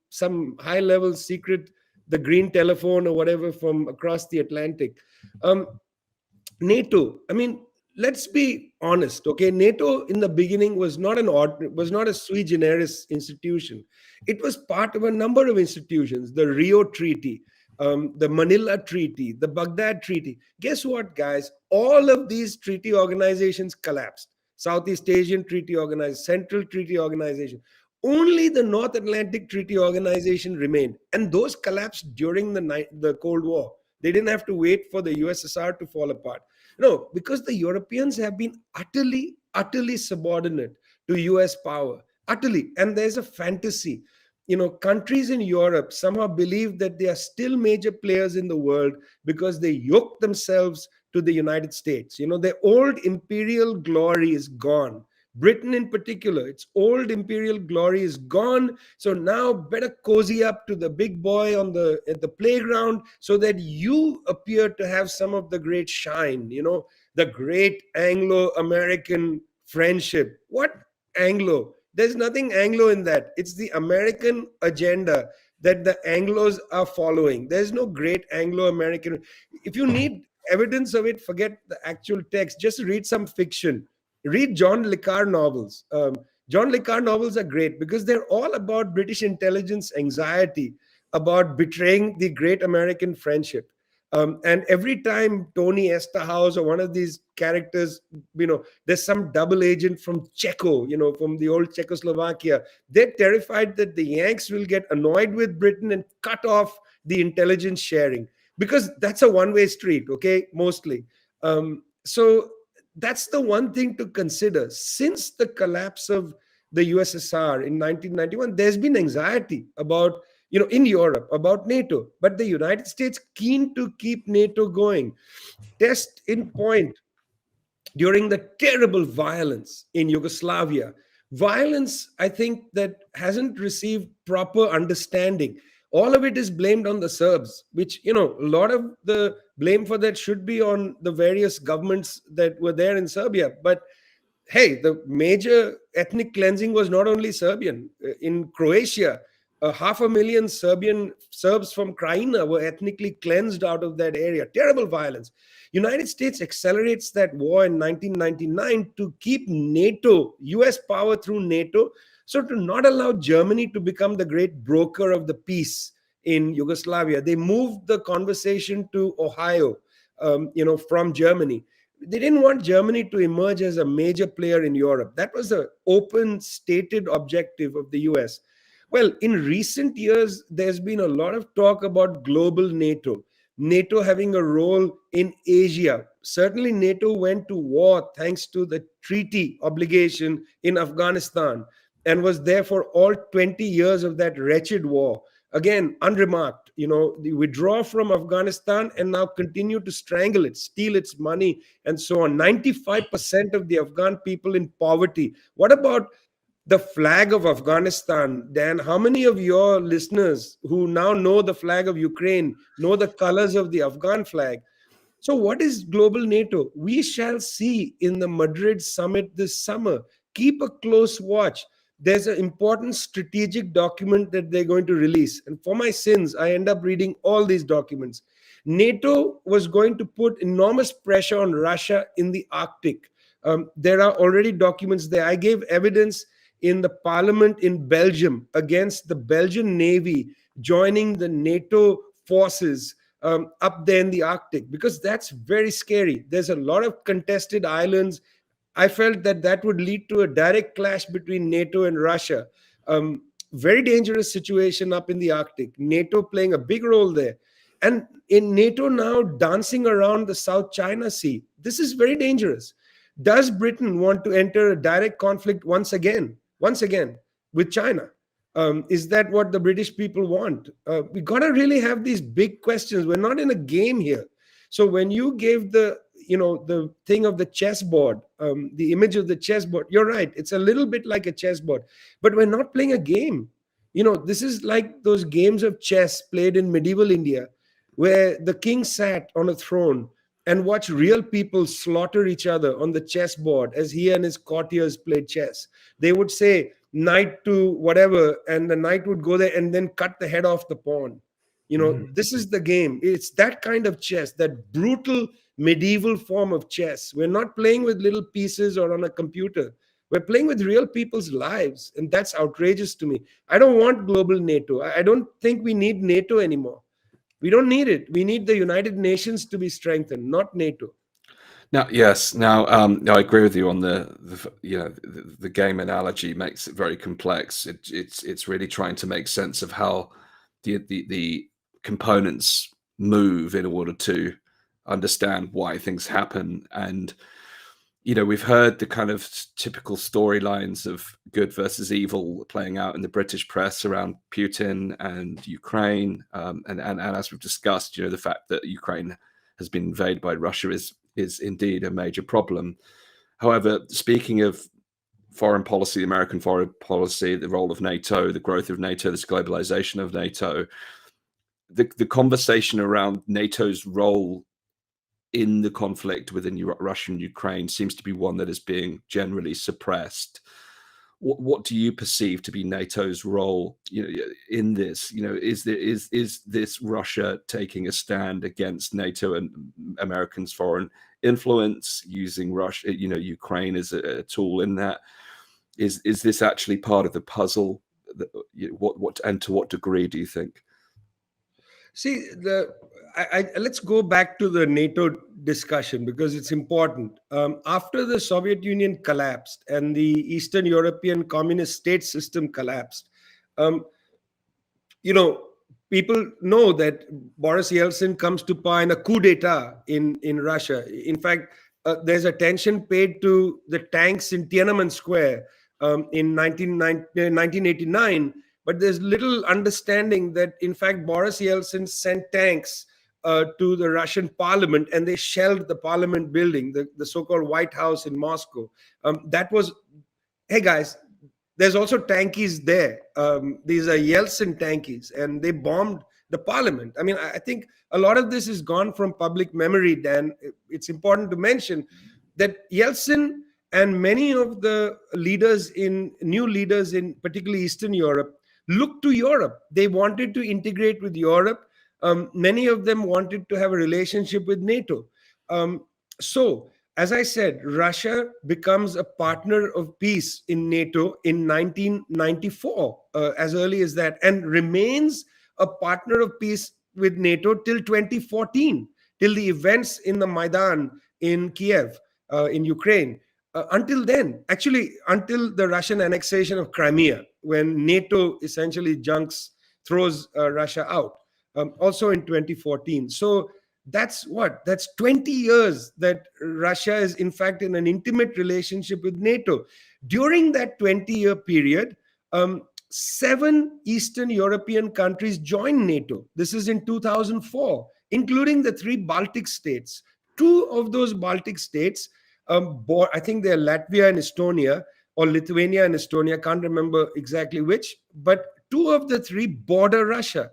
some high level secret, the green telephone or whatever from across the Atlantic? NATO, I mean, let's be honest, okay? NATO in the beginning was not a sui generis institution. It was part of a number of institutions: the Rio Treaty, the Manila Treaty, the Baghdad Treaty. Guess what, guys? All of these treaty organizations collapsed. Southeast Asian Treaty Organization, Central Treaty Organization. Only the North Atlantic Treaty Organization remained, and those collapsed during the Cold War. They didn't have to wait for the USSR to fall apart. No, because the Europeans have been utterly, utterly subordinate to US power. Utterly. And there's a fantasy. Countries in Europe somehow believe that they are still major players in the world because they yoke themselves to the United States. Their old imperial glory is gone. Britain in particular, its old imperial glory is gone. So now better cozy up to the big boy at the playground so that you appear to have some of the great shine, the great Anglo-American friendship. What Anglo? There's nothing Anglo in that. It's the American agenda that the Anglos are following. There's no great Anglo-American. If you need evidence of it, forget the actual text. Just read some fiction. Read John Le Carre novels. John Le Carre novels are great because they're all about British intelligence anxiety, about betraying the great American friendship. And every time Tony Esterhaus or one of these characters, there's some double agent from Czechia, from the old Czechoslovakia, they're terrified that the Yanks will get annoyed with Britain and cut off the intelligence sharing, because that's a one-way street, okay, mostly. So that's the one thing to consider. Since the collapse of the USSR in 1991, there's been anxiety about, in Europe, about NATO, but the United States keen to keep NATO going. Test in point, during the terrible violence in Yugoslavia, violence, I think, that hasn't received proper understanding. All of it is blamed on the Serbs, which, a lot of the blame for that should be on the various governments that were there in Serbia. But hey, the major ethnic cleansing was not only Serbian. In Croatia, 500,000 Serbian Serbs from Krajina were ethnically cleansed out of that area. Terrible violence. United States accelerates that war in 1999 to keep NATO, US power through NATO, so to not allow Germany to become the great broker of the peace in Yugoslavia. They moved the conversation to Ohio, from Germany. They didn't want Germany to emerge as a major player in Europe. That was the open, stated objective of the US. Well, in recent years, there's been a lot of talk about global NATO, NATO having a role in Asia. Certainly, NATO went to war thanks to the treaty obligation in Afghanistan and was there for all 20 years of that wretched war. Again, unremarked, the withdraw from Afghanistan and now continue to strangle it, steal its money, and so on. 95% of the Afghan people in poverty. What about the flag of Afghanistan? Dan, how many of your listeners who now know the flag of Ukraine know the colors of the Afghan flag? So, what is global NATO? We shall see in the Madrid summit this summer. Keep a close watch. There's an important strategic document that they're going to release. And for my sins, I end up reading all these documents. NATO was going to put enormous pressure on Russia in the Arctic. There are already documents there. I gave evidence in the parliament in Belgium against the Belgian Navy joining the NATO forces up there in the Arctic, because that's very scary. There's a lot of contested islands. I felt that that would lead to a direct clash between NATO and Russia. Very dangerous situation up in the Arctic. NATO playing a big role there. And in NATO now dancing around the South China Sea. This is very dangerous. Does Britain want to enter a direct conflict once again with China? Is that what the British people want? We got to really have these big questions. We're not in a game here. So when you gave the thing of the chessboard, the image of the chessboard, you're right. It's a little bit like a chessboard, but we're not playing a game. This is like those games of chess played in medieval India, where the king sat on a throne and watched real people slaughter each other on the chessboard as he and his courtiers played chess. They would say, knight to whatever, and the knight would go there and then cut the head off the pawn. This is the game. It's that kind of chess, that brutal medieval form of chess. We're not playing with little pieces or on a computer. We're playing with real people's lives, and that's outrageous to me. I don't want global NATO. I don't think we need NATO anymore. We don't need it. We need the United Nations to be strengthened, not NATO. Now, yes. Now, I agree with you on the game analogy makes it very complex. It's really trying to make sense of how the components move in order to understand why things happen. And we've heard the kind of typical storylines of good versus evil playing out in the British press around Putin and Ukraine, and as we've discussed, the fact that Ukraine has been invaded by Russia is indeed a major problem. However, speaking of foreign policy, American foreign policy, the role of NATO, the growth of NATO, this globalization of NATO, the conversation around NATO's role in the conflict within Russia and Ukraine seems to be one that is being generally suppressed. What do you perceive to be NATO's role, in this? Is this Russia taking a stand against NATO and Americans' foreign influence, using Russia, Ukraine as a tool in that? Is this actually part of the puzzle? What and to what degree do you think? See, let's go back to the NATO discussion because it's important. After the Soviet Union collapsed and the Eastern European communist state system collapsed, people know that Boris Yeltsin comes to power in a coup d'etat in Russia. In fact, there's attention paid to the tanks in Tiananmen Square in 1989. But there's little understanding that, in fact, Boris Yeltsin sent tanks to the Russian parliament and they shelled the parliament building, the so-called White House in Moscow. That was, hey guys, There's also tankies there. These are Yeltsin tankies, and they bombed the parliament. I mean, I think a lot of this is gone from public memory, Dan. It's important to mention that Yeltsin and many of the new leaders in particularly Eastern Europe looked to Europe. They wanted to integrate with Europe. Many of them wanted to have a relationship with NATO. So, as I said, Russia becomes a partner of peace in NATO in 1994, as early as that, and remains a partner of peace with NATO till 2014, till the events in the Maidan in Kiev, in Ukraine. Until then, actually, until the Russian annexation of Crimea, when NATO essentially throws Russia out, also in 2014. So that's 20 years that Russia is in fact in an intimate relationship with NATO. During that 20-year period, 7 Eastern European countries joined NATO. This is in 2004, including the 3 Baltic states. 2 of those Baltic states, I think they're Latvia and Estonia, or Lithuania and Estonia, can't remember exactly which, but 2 of the 3 border Russia.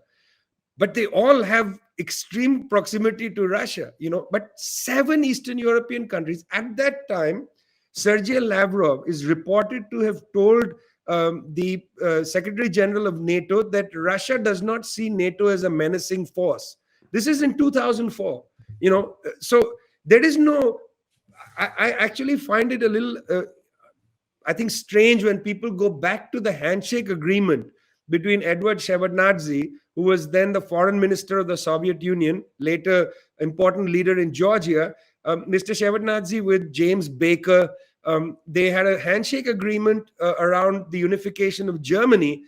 But they all have extreme proximity to Russia, But 7 Eastern European countries at that time, Sergei Lavrov is reported to have told the Secretary General of NATO that Russia does not see NATO as a menacing force. This is in 2004, So there is no. I actually find it a little, I think, strange when people go back to the handshake agreement between Edward Shevardnadze, who was then the foreign minister of the Soviet Union, later important leader in Georgia, Mr. Shevardnadze with James Baker. They had a handshake agreement around the unification of Germany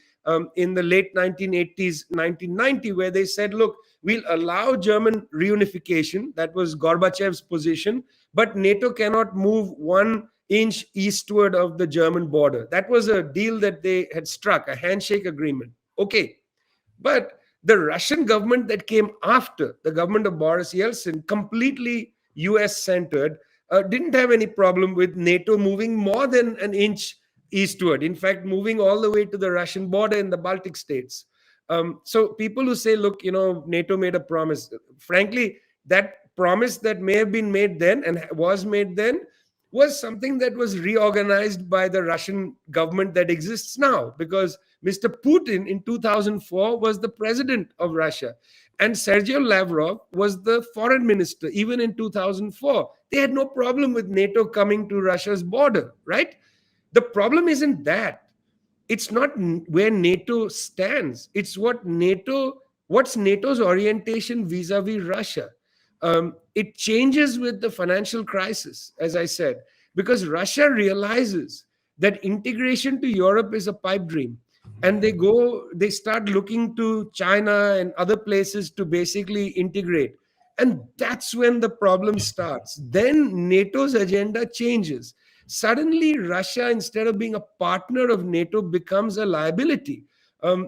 in the late 1980s, 1990, where they said, look, we'll allow German reunification. That was Gorbachev's position, but NATO cannot move 1 inch eastward of the German border. That was a deal that they had struck, a handshake agreement. Okay. But the Russian government that came after, the government of Boris Yeltsin, completely US centered, didn't have any problem with NATO moving more than 1 inch eastward. In fact, moving all the way to the Russian border in the Baltic states. So people who say, look, NATO made a promise. Frankly, that promise that may have been made then and was made then was something that was reorganized by the Russian government that exists now, because Mr. Putin in 2004 was the president of Russia, and Sergei Lavrov was the foreign minister even in 2004. They had no problem with NATO coming to Russia's border, right? The problem isn't that. It's not where NATO stands. It's what's NATO's orientation vis-a-vis Russia. It changes with the financial crisis, as I said, because Russia realizes that integration to Europe is a pipe dream. And they start looking to China and other places to basically integrate. And that's when the problem starts. Then NATO's agenda changes. Suddenly, Russia, instead of being a partner of NATO, becomes a liability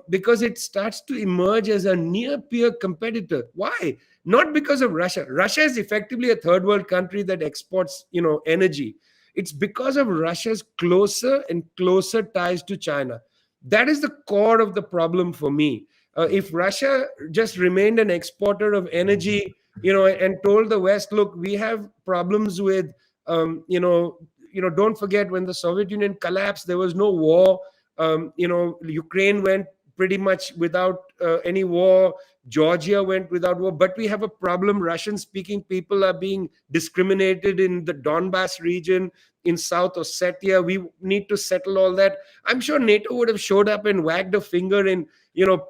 because it starts to emerge as a near-peer competitor. Why? Not because of Russia. Russia is effectively a third world country that exports, energy. It's because of Russia's closer and closer ties to China. That is the core of the problem for me. If Russia just remained an exporter of energy, and told the West, look, we have problems with, don't forget when the Soviet Union collapsed, there was no war. Ukraine went pretty much without any war. Georgia went without war. But we have a problem. Russian-speaking people are being discriminated in the Donbass region, in South Ossetia. We need to settle all that. I'm sure NATO would have showed up and wagged a finger in,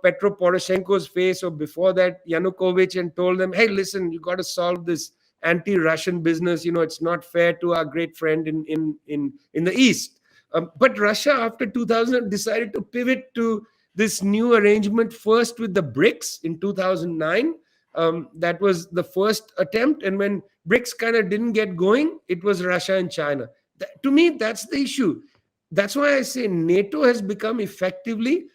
Petro Poroshenko's face, or before that, Yanukovych, and told them, hey, listen, you got to solve this anti-Russian business. It's not fair to our great friend in the East. But Russia, after 2000, decided to pivot to this new arrangement, first with the BRICS in 2009. That was the first attempt. And when BRICS kind of didn't get going, it was Russia and China. To me, that's the issue. That's why I say NATO has become effectively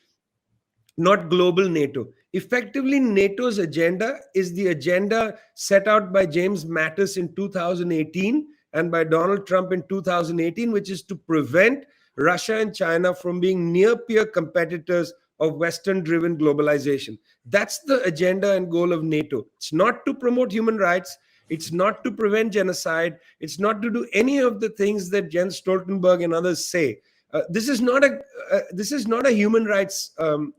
not global NATO. Effectively, NATO's agenda is the agenda set out by James Mattis in 2018 and by Donald Trump in 2018, which is to prevent Russia and China from being near peer competitors of Western driven globalization. That's the agenda and goal of NATO. It's not to promote human rights. It's not to prevent genocide. It's not to do any of the things that Jens Stoltenberg and others say. This is not a human rights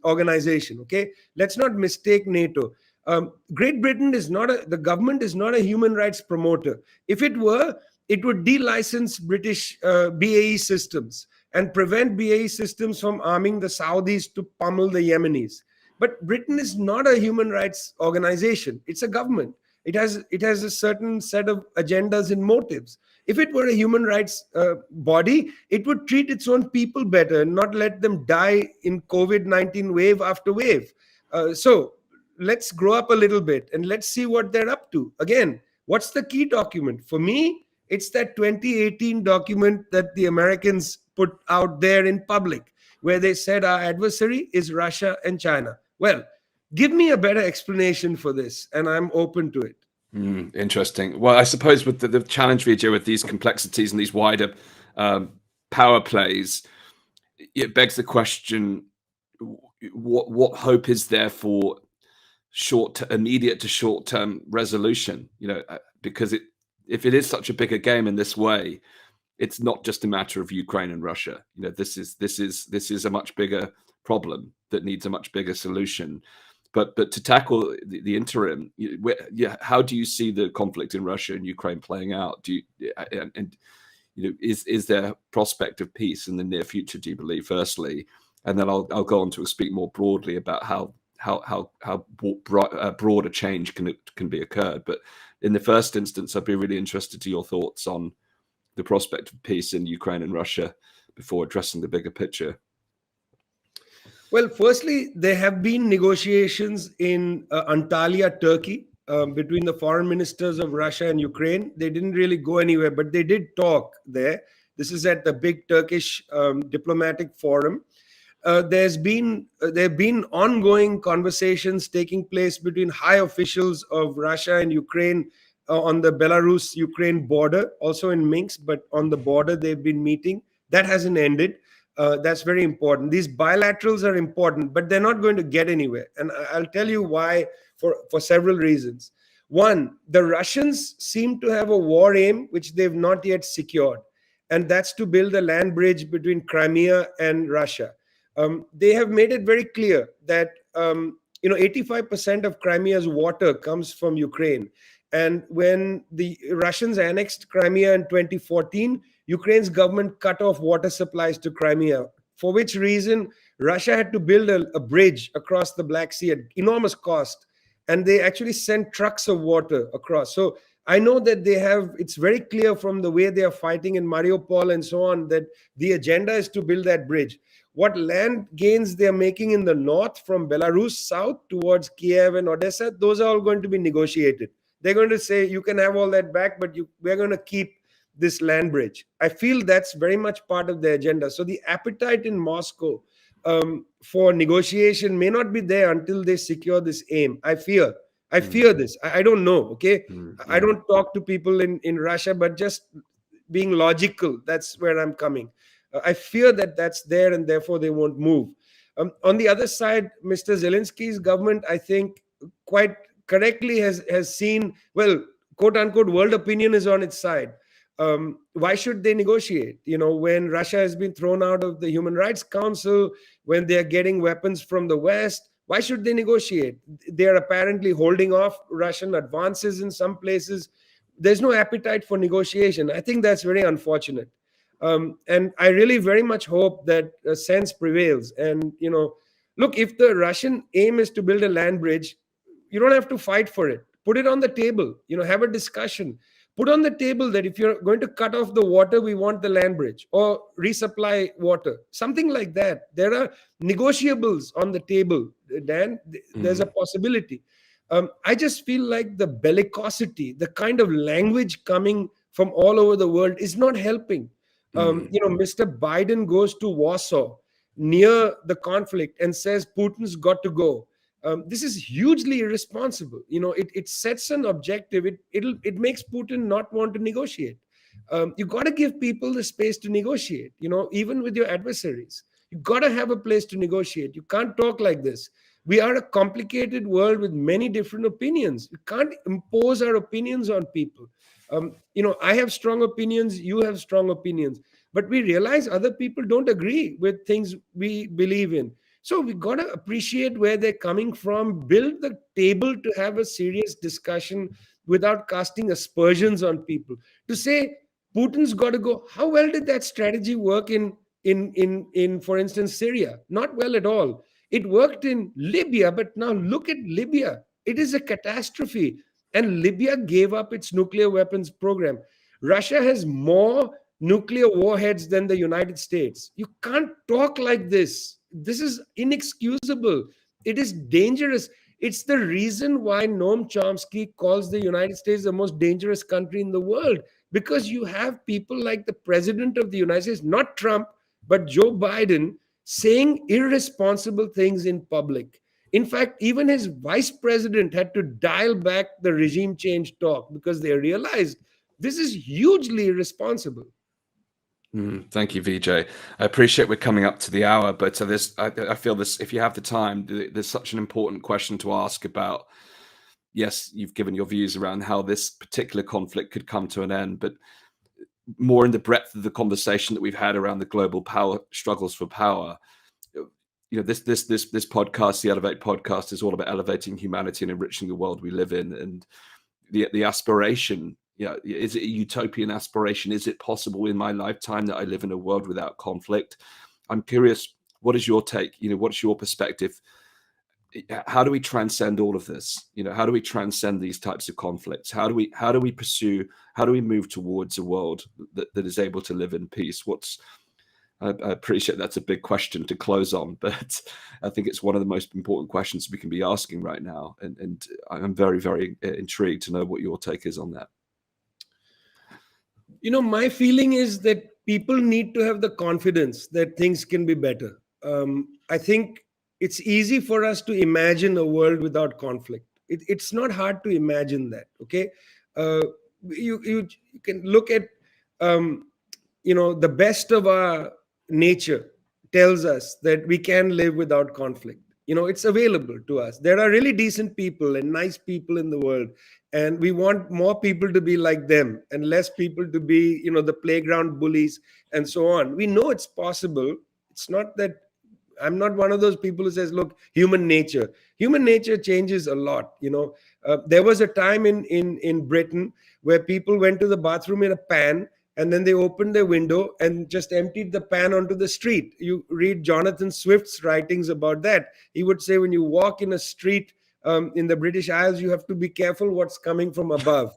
organization. Okay, let's not mistake NATO. Great Britain is not the government is not a human rights promoter. If it were, it would de-license British BAE systems and prevent BAE systems from arming the Saudis to pummel the Yemenis. But Britain is not a human rights organization. It's a government. It has a certain set of agendas and motives. If it were a human rights body, it would treat its own people better and not let them die in COVID-19 wave after wave. So let's grow up a little bit and let's see what they're up to. Again, what's the key document? For me, it's that 2018 document that the Americans put out there in public, where they said our adversary is Russia and China. Well, give me a better explanation for this, and I'm open to it. Interesting. Well, I suppose with the challenge, Vijay, with these complexities and these wider power plays, it begs the question: what hope is there for immediate to short-term resolution? Because if it is such a bigger game in this way, it's not just a matter of Ukraine and Russia. This is a much bigger problem that needs a much bigger solution. But to tackle the interim, how do you see the conflict in Russia and Ukraine playing out? Is there prospect of peace in the near future? Do you believe? Firstly, and then I'll go on to speak more broadly about how broad a change can be occurred. But in the first instance, I'd be really interested to your thoughts on the prospect of peace in Ukraine and Russia before addressing the bigger picture. Well, firstly, there have been negotiations in Antalya, Turkey, between the foreign ministers of Russia and Ukraine. They didn't really go anywhere, but they did talk there. This is at the big Turkish diplomatic forum. There have been ongoing conversations taking place between high officials of Russia and Ukraine on the Belarus-Ukraine border, also in Minsk, but on the border they've been meeting. That hasn't ended. That's very important. These bilaterals are important, but they're not going to get anywhere. And I'll tell you why for several reasons. One, the Russians seem to have a war aim, which they've not yet secured. And that's to build a land bridge between Crimea and Russia. They have made it very clear that 85% of Crimea's water comes from Ukraine. And when the Russians annexed Crimea in 2014, Ukraine's government cut off water supplies to Crimea, for which reason Russia had to build a bridge across the Black Sea at enormous cost. And they actually sent trucks of water across. So I know that it's very clear from the way they are fighting in Mariupol and so on, that the agenda is to build that bridge. What land gains they're making in the north from Belarus south towards Kiev and Odessa, those are all going to be negotiated. They're going to say, you can have all that back, but we're going to keep this land bridge. I feel that's very much part of the agenda. So the appetite in Moscow for negotiation may not be there until they secure this aim. I fear this. I don't know, okay? I don't talk to people in Russia, but just being logical, that's where I'm coming. I fear that that's there and therefore they won't move. On the other side, Mr. Zelensky's government, I think, quite correctly has seen, well, quote unquote, world opinion is on its side. Why should they negotiate? When Russia has been thrown out of the Human Rights Council, when they're getting weapons from the West, why should they negotiate? They're apparently holding off Russian advances in some places. There's no appetite for negotiation. I think that's very unfortunate. And I really very much hope that sense prevails. And, look, if the Russian aim is to build a land bridge, you don't have to fight for it. Put it on the table, have a discussion. Put on the table that if you're going to cut off the water, we want the land bridge or resupply water, something like that. There are negotiables on the table, Dan. There's a possibility. I just feel like the bellicosity, the kind of language coming from all over the world is not helping. Mr. Biden goes to Warsaw near the conflict and says Putin's got to go. This is hugely irresponsible. It sets an objective. It makes Putin not want to negotiate. You got to give people the space to negotiate, even with your adversaries. You got to have a place to negotiate. You can't talk like this. We are a complicated world with many different opinions. You can't impose our opinions on people. I have strong opinions, you have strong opinions, but we realize other people don't agree with things we believe in. So we got to appreciate where they're coming from, build the table to have a serious discussion without casting aspersions on people. To say Putin's got to go, how well did that strategy work in for instance, Syria? Not well at all. It worked in Libya, but now look at Libya. It is a catastrophe. And Libya gave up its nuclear weapons program. Russia has more nuclear warheads than the United States. You can't talk like this. This is inexcusable. It is dangerous. It's the reason why Noam Chomsky calls the United States the most dangerous country in the world, because you have people like the president of the United States, not Trump, but Joe Biden, saying irresponsible things in public. In fact, even his vice president had to dial back the regime change talk because they realized this is hugely irresponsible. Thank you, Vijay. I appreciate we're coming up to the hour, but I feel this, if you have the time, there's such an important question to ask about. Yes, you've given your views around how this particular conflict could come to an end, but more in the breadth of the conversation that we've had around the global power struggles for power. This podcast, the Elevate podcast, is all about elevating humanity and enriching the world we live in, and the aspiration. Is it a utopian aspiration? Is it possible in my lifetime that I live in a world without conflict? I'm curious, what is your take? What's your perspective? How do we transcend all of this? How do we transcend these types of conflicts? How do we pursue, how do we move towards a world that is able to live in peace? I appreciate that's a big question to close on, but I think it's one of the most important questions we can be asking right now. And I'm very, very intrigued to know what your take is on that. My feeling is that people need to have the confidence that things can be better. I think it's easy for us to imagine a world without conflict. It's not hard to imagine that, okay? You can look at, the best of our nature tells us that we can live without conflict. It's available to us. There are really decent people and nice people in the world, and we want more people to be like them and less people to be, the playground bullies and so on. We know it's possible. It's not that I'm not one of those people who says, look, human nature changes a lot. There was a time in Britain where people went to the bathroom in a pan, and then they opened their window and just emptied the pan onto the street. You read Jonathan Swift's writings about that. He would say when you walk in a street in the British Isles, you have to be careful what's coming from above.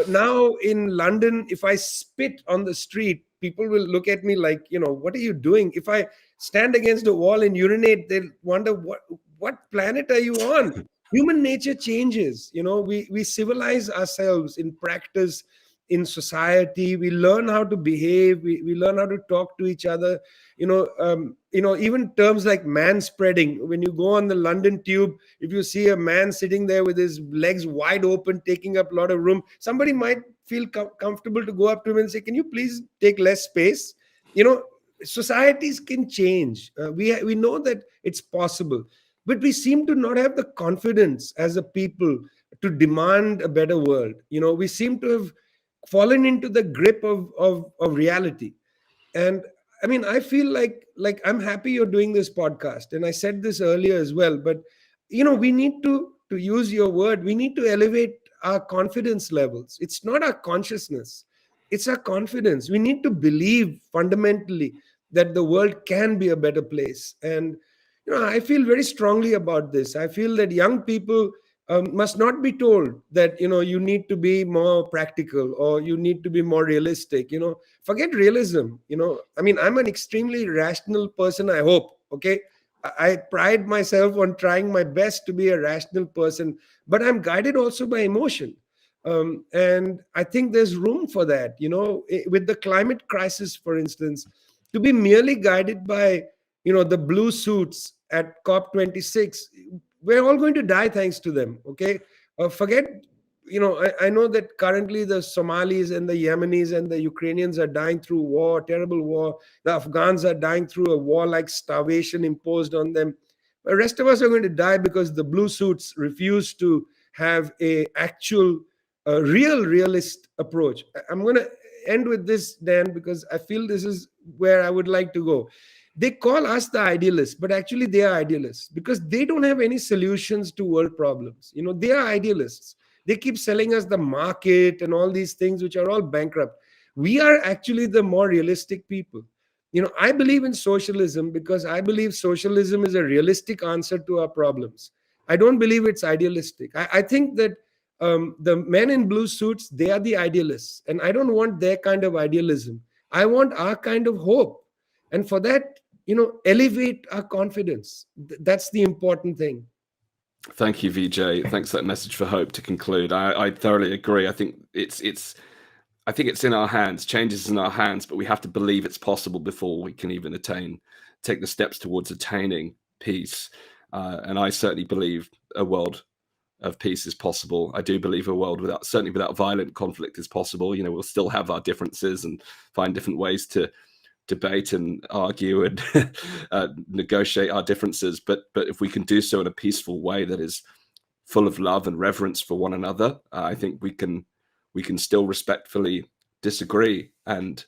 Now in London, if I spit on the street, people will look at me like, what are you doing? If I stand against a wall and urinate, they'll wonder, what planet are you on? Human nature changes. We civilize ourselves in practice, in society. We learn how to behave. We learn how to talk to each other. Even terms like man spreading. When you go on the London tube, if you see a man sitting there with his legs wide open, taking up a lot of room, somebody might feel comfortable to go up to him and say, can you please take less space? Societies can change. We know that it's possible, but we seem to not have the confidence as a people to demand a better world. We seem to have fallen into the grip of reality. And I mean, I feel like I'm happy you're doing this podcast, and I said this earlier as well, but we need to use your word, we need to elevate our confidence levels. It's not our consciousness, it's our confidence. We need to believe fundamentally that the world can be a better place. And I feel very strongly about this. I feel that young people must not be told that you need to be more practical or you need to be more realistic. Forget realism. I mean, I'm an extremely rational person, I hope. Okay, I pride myself on trying my best to be a rational person, but I'm guided also by emotion. And I think there's room for that. With the climate crisis, for instance, to be merely guided by the blue suits at COP26, we're all going to die thanks to them. Okay, forget I know that currently the Somalis and the Yemenis and the Ukrainians are dying through war, terrible war. The Afghans are dying through a war like starvation imposed on them. The rest of us are going to die because the blue suits refuse to have a actual, realist approach. I'm going to end with this, Dan, because I feel this is where I would like to go. They call us the idealists, but actually they are idealists because they don't have any solutions to world problems. They are idealists. They keep selling us the market and all these things, which are all bankrupt. We are actually the more realistic people. I believe in socialism because I believe socialism is a realistic answer to our problems. I don't believe it's idealistic. I think that the men in blue suits, they are the idealists. And I don't want their kind of idealism. I want our kind of hope. And for that, elevate our confidence. That's the important thing. Thank you, Vijay. Thanks for that message for hope to conclude. I thoroughly agree. I think it's in our hands. Change is in our hands, but we have to believe it's possible before we can even take the steps towards attaining peace. And I certainly believe a world of peace is possible. I do believe a world certainly without violent conflict is possible. We'll still have our differences and find different ways to debate and argue and negotiate our differences. But if we can do so in a peaceful way that is full of love and reverence for one another, I think we can still respectfully disagree and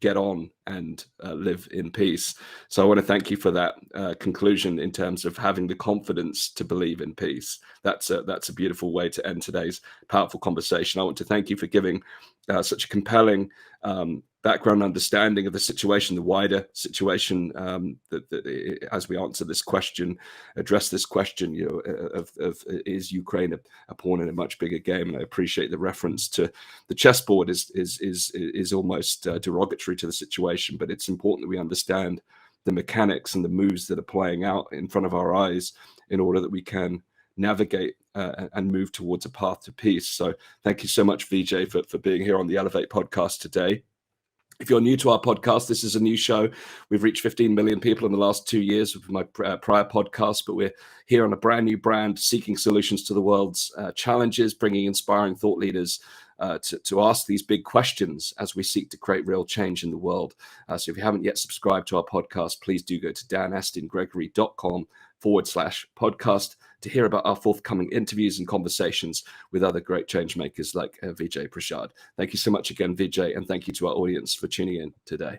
get on and live in peace. So I want to thank you for that conclusion in terms of having the confidence to believe in peace. That's a beautiful way to end today's powerful conversation. I want to thank you for giving such a compelling background understanding of the situation, the wider situation, that as we answer this question, address this question, of is Ukraine a pawn in a much bigger game? And I appreciate the reference to the chessboard is almost derogatory to the situation, but it's important that we understand the mechanics and the moves that are playing out in front of our eyes in order that we can navigate and move towards a path to peace. So thank you so much, Vijay, for being here on the Elevate podcast today. If you're new to our podcast, this is a new show. We've reached 15 million people in the last 2 years with my prior podcast, but we're here on a brand new brand, seeking solutions to the world's challenges, bringing inspiring thought leaders to ask these big questions as we seek to create real change in the world. So if you haven't yet subscribed to our podcast, please do go to danastingregory.com/podcast to hear about our forthcoming interviews and conversations with other great change makers like Vijay Prashad. Thank you so much again, Vijay, and thank you to our audience for tuning in today.